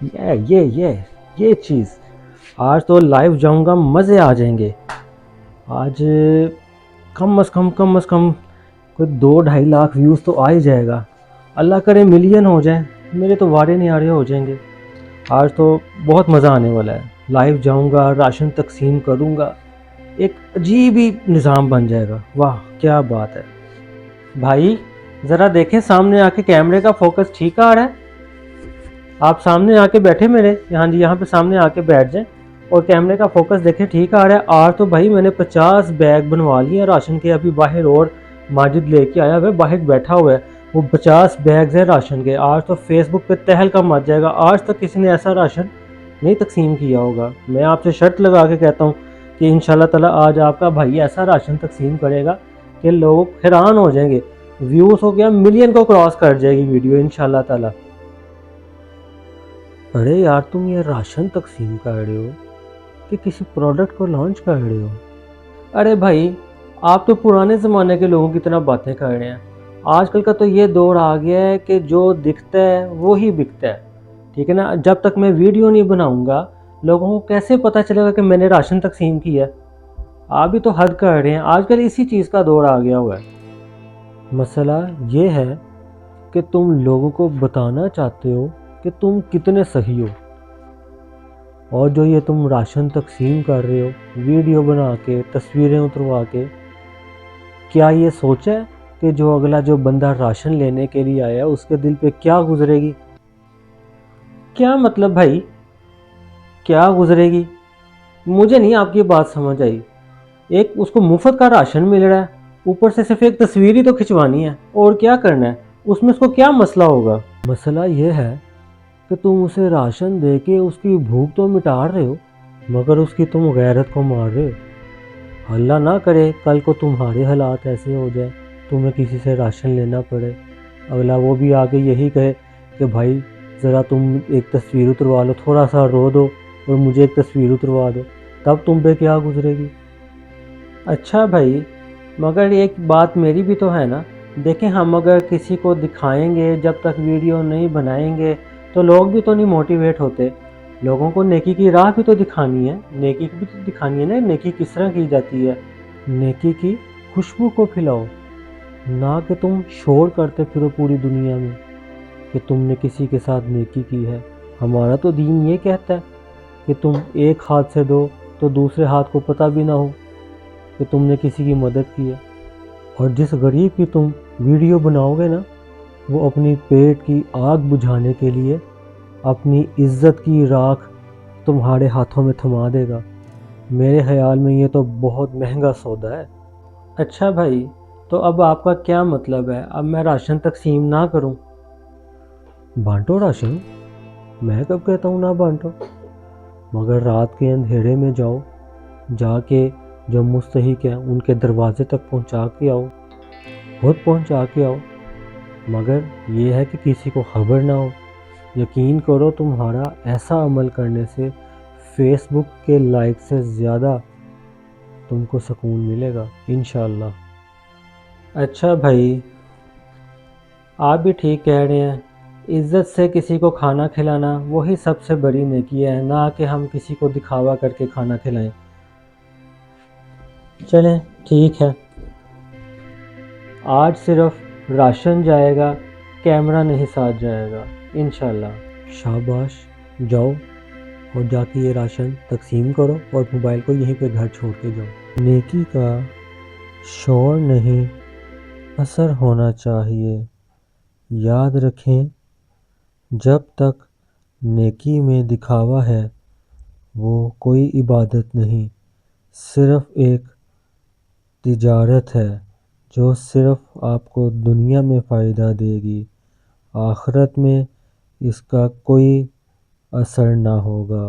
یہ چیز آج تو لائیو جاؤں گا، مزے آ جائیں گے آج۔ کم از کم کوئی 2-2.5 لاکھ ویوز تو آ ہی جائے گا، اللہ کرے ملین ہو جائیں، میرے تو وارے نہیں آ رہے ہو جائیں گے۔ آج تو بہت مزہ آنے والا ہے، لائیو جاؤں گا، راشن تقسیم کروں گا، ایک عجیب ہی نظام بن جائے گا۔ واہ کیا بات ہے بھائی، ذرا دیکھیں سامنے آ کے کیمرے کا فوکس ٹھیک آ رہا ہے؟ آپ سامنے آ کے بیٹھے میرے، ہاں جی یہاں پہ سامنے آ کے بیٹھ جائیں اور کیمرے کا فوکس دیکھیں ٹھیک آ رہا ہے۔ آج تو بھائی میں نے 50 بیگ بنوا لیے ہیں راشن کے، ابھی باہر اور ماجد لے کے آیا ہوا ہے، باہر بیٹھا ہوا ہے، وہ 50 بیگز ہیں راشن کے۔ آج تو فیس بک پہ تہلکا مچ جائے گا، آج تک کسی نے ایسا راشن نہیں تقسیم کیا ہوگا۔ میں آپ سے شرط لگا کے کہتا ہوں کہ انشاءاللہ تعالی آج آپ کا بھائی ایسا راشن تقسیم کرے گا کہ لوگ حیران ہو جائیں گے، ویوز ہو گیا ملین کو کراس کر جائے گی ویڈیو انشاءاللہ تعالی۔ ارے یار تم یہ راشن تقسیم کر رہے ہو کہ کسی پروڈکٹ کو لانچ کر رہے ہو؟ ارے بھائی آپ تو پرانے زمانے کے لوگوں کی طرح باتیں کر رہے ہیں، آج کل کا تو یہ دور آ گیا ہے کہ جو دکھتا ہے وہی بکتا ہے، ٹھیک ہے نا؟ جب تک میں ویڈیو نہیں بناؤں گا لوگوں کو کیسے پتہ چلے گا کہ میں نے راشن تقسیم کیا ہے؟ آپ بھی تو حد کر رہے ہیں، آج کل اسی چیز کا دور آ گیا ہوا ہے۔ مسئلہ یہ ہے کہ تم لوگوں کو بتانا چاہتے ہو کہ تم کتنے صحیح ہو، اور جو یہ تم راشن تقسیم کر رہے ہو ویڈیو بنا کے تصویریں اتروا کے، کیا یہ سوچا ہے کہ جو اگلا جو بندہ راشن لینے کے لیے آیا اس کے دل پہ کیا گزرے گی؟ کیا مطلب بھائی کیا گزرے گی؟ مجھے نہیں آپ کی بات سمجھ آئی۔ ایک اس کو مفت کا راشن مل رہا ہے، اوپر سے صرف ایک تصویر ہی تو کھنچوانی ہے، اور کیا کرنا ہے اس میں؟ اس کو کیا مسئلہ ہوگا؟ مسئلہ یہ ہے کہ تم اسے راشن دے کے اس کی بھوک تو مٹا رہے ہو، مگر اس کی تم غیرت کو مار رہے ہو۔ اللہ نہ کرے کل کو تمہارے حالات ایسے ہو جائے تمہیں کسی سے راشن لینا پڑے، اگلا وہ بھی آگے یہی کہے کہ بھائی ذرا تم ایک تصویر اتروا لو، تھوڑا سا رو دو اور مجھے ایک تصویر اتروا دو، تب تم پہ کیا گزرے گی؟ اچھا بھائی مگر ایک بات میری بھی تو ہے نا، دیکھیں ہم اگر کسی کو دکھائیں گے، جب تک ویڈیو نہیں بنائیں گے تو لوگ بھی تو نہیں موٹیویٹ ہوتے، لوگوں کو نیکی کی راہ بھی تو دکھانی ہے، نیکی بھی تو دکھانی ہے نا، نیکی کس طرح کی جاتی ہے۔ نیکی کی خوشبو کو پھیلاؤ، نہ کہ تم شور کرتے پھرو پوری دنیا میں کہ تم نے کسی کے ساتھ نیکی کی ہے۔ ہمارا تو دین یہ کہتا ہے کہ تم ایک ہاتھ سے دو تو دوسرے ہاتھ کو پتہ بھی نہ ہو کہ تم نے کسی کی مدد کی ہے۔ اور جس غریب کی تم ویڈیو بناؤ گے نا، وہ اپنی پیٹ کی آگ بجھانے کے لیے اپنی عزت کی راکھ تمہارے ہاتھوں میں تھما دے گا۔ میرے خیال میں یہ تو بہت مہنگا سودا ہے۔ اچھا بھائی تو اب آپ کا کیا مطلب ہے؟ اب میں راشن تقسیم نہ کروں؟ بانٹو راشن، میں کب کہتا ہوں نہ بانٹو، مگر رات کے اندھیرے میں جاؤ، جا کے جو مستحق ہیں ان کے دروازے تک پہنچا کے آؤ، خود پہنچا کے آؤ، مگر یہ ہے کہ کسی کو خبر نہ ہو۔ یقین کرو تمہارا ایسا عمل کرنے سے فیس بک کے لائک سے زیادہ تم کو سکون ملے گا انشاءاللہ۔ اچھا بھائی آپ بھی ٹھیک کہہ رہے ہیں، عزت سے کسی کو کھانا کھلانا وہی سب سے بڑی نیکی ہے، نہ کہ ہم کسی کو دکھاوا کر کے کھانا کھلائیں۔ چلیں ٹھیک ہے، آج صرف راشن جائے گا، کیمرہ نہیں ساتھ جائے گا انشاءاللہ۔ شاباش، جاؤ اور جا کے یہ راشن تقسیم کرو اور موبائل کو یہیں پہ گھر چھوڑ کے جاؤ۔ نیکی کا شور نہیں، اثر ہونا چاہیے۔ یاد رکھیں جب تک نیکی میں دکھاوا ہے وہ کوئی عبادت نہیں، صرف ایک تجارت ہے جو صرف آپ کو دنیا میں فائدہ دے گی، آخرت میں اس کا کوئی اثر نہ ہوگا۔